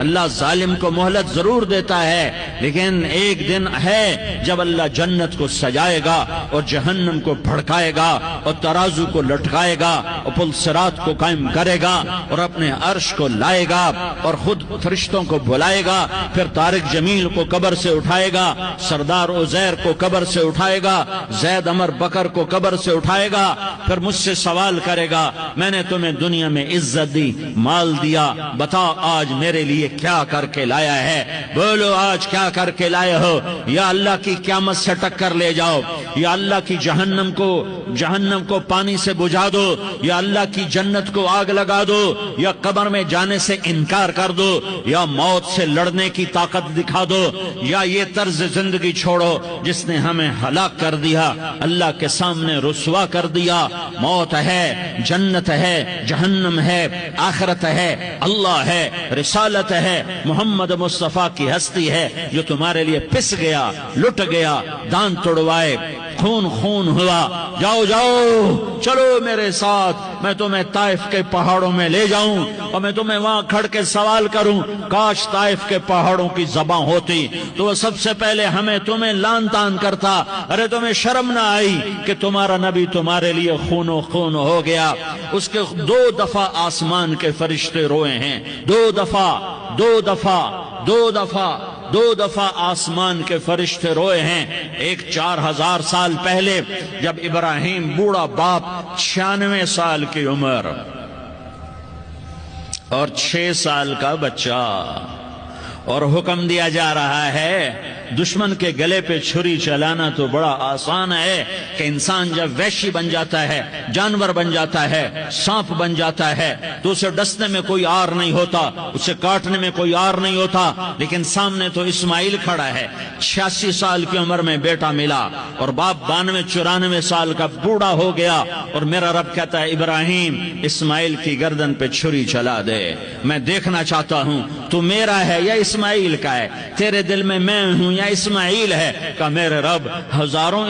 اللہ ظالم کو مہلت ضرور دیتا ہے، لیکن ایک دن ہے جب اللہ جنت کو سجائے گا اور جہنم کو بھڑکائے گا اور ترازو کو لٹکائے گا اور پل صراط کو قائم کرے گا اور اپنے عرش کو لائے گا اور خود فرشتوں کو بلائے گا، پھر طارق جمیل کو قبر سے اٹھائے گا، سردار عزیر کو قبر سے اٹھائے گا، زید عمر بکر کو قبر سے اٹھائے گا، پھر مجھ سے سوال کرے گا میں نے تمہیں دنیا میں عزت دی، مال دیا، بتا آج میرے لیے کیا کر کے لایا ہے؟ بولو آج کیا کر کے لائے ہو؟ یا اللہ کی قیامت سے ٹکر لے جاؤ، یا اللہ کی جہنم کو پانی سے بجھا دو، یا اللہ کی جنت کو آگ لگا دو، یا قبر میں جانے سے انکار کر دو، یا موت سے لڑنے کی طاقت دکھا دو، یا یہ طرز زندگی چھوڑو جس نے ہمیں ہلاک کر دیا، اللہ کے سامنے رسوا کر دیا۔ موت ہے، جنت ہے، جہنم ہے، آخرت ہے، اللہ ہے، رسالت ہے، محمد مصطفیٰ کی ہستی ہے جو تمہارے لیے پس گیا، لٹ گیا، دان توڑوائے، خون ہوا۔ جاؤ چلو میرے ساتھ، میں تمہیں طائف کے پہاڑوں میں لے جاؤں اور میں تمہیں وہاں کھڑ کے سوال کروں، کاش طائف کے پہاڑوں کی زبان ہوتی تو وہ سب سے پہلے تمہیں لان تان کرتا، ارے تمہیں شرم نہ آئی کہ تمہارا نبی تمہارے لیے خون ہو گیا؟ اس کے 2 دفعہ آسمان کے فرشتے روئے ہیں، 2 دفعہ آسمان کے فرشتے روئے ہیں۔ ایک 4000 سال پہلے جب ابراہیم بوڑھا باپ 96 سال کی عمر اور 6 سال کا بچہ، اور حکم دیا جا رہا ہے دشمن کے گلے پہ چھری چلانا تو بڑا آسان ہے کہ انسان جب وحشی بن جاتا ہے، جانور بن جاتا ہے، سانپ بن جاتا ہے تو اسے ڈسنے میں کوئی آر نہیں ہوتا، اسے کاٹنے میں کوئی آر نہیں ہوتا، لیکن سامنے تو اسماعیل کھڑا ہے، 86 سال کی عمر میں بیٹا ملا اور باپ 92-94 سال کا بوڑھا ہو گیا، اور میرا رب کہتا ہے ابراہیم اسماعیل کی گردن پہ چھری چلا دے، میں دیکھنا چاہتا ہوں تو میرا ہے یا اسماعیل کا ہے، تیرے دل میں میں ہوں یا اسماعیل ہے؟ کہ میرے رب ہزاروں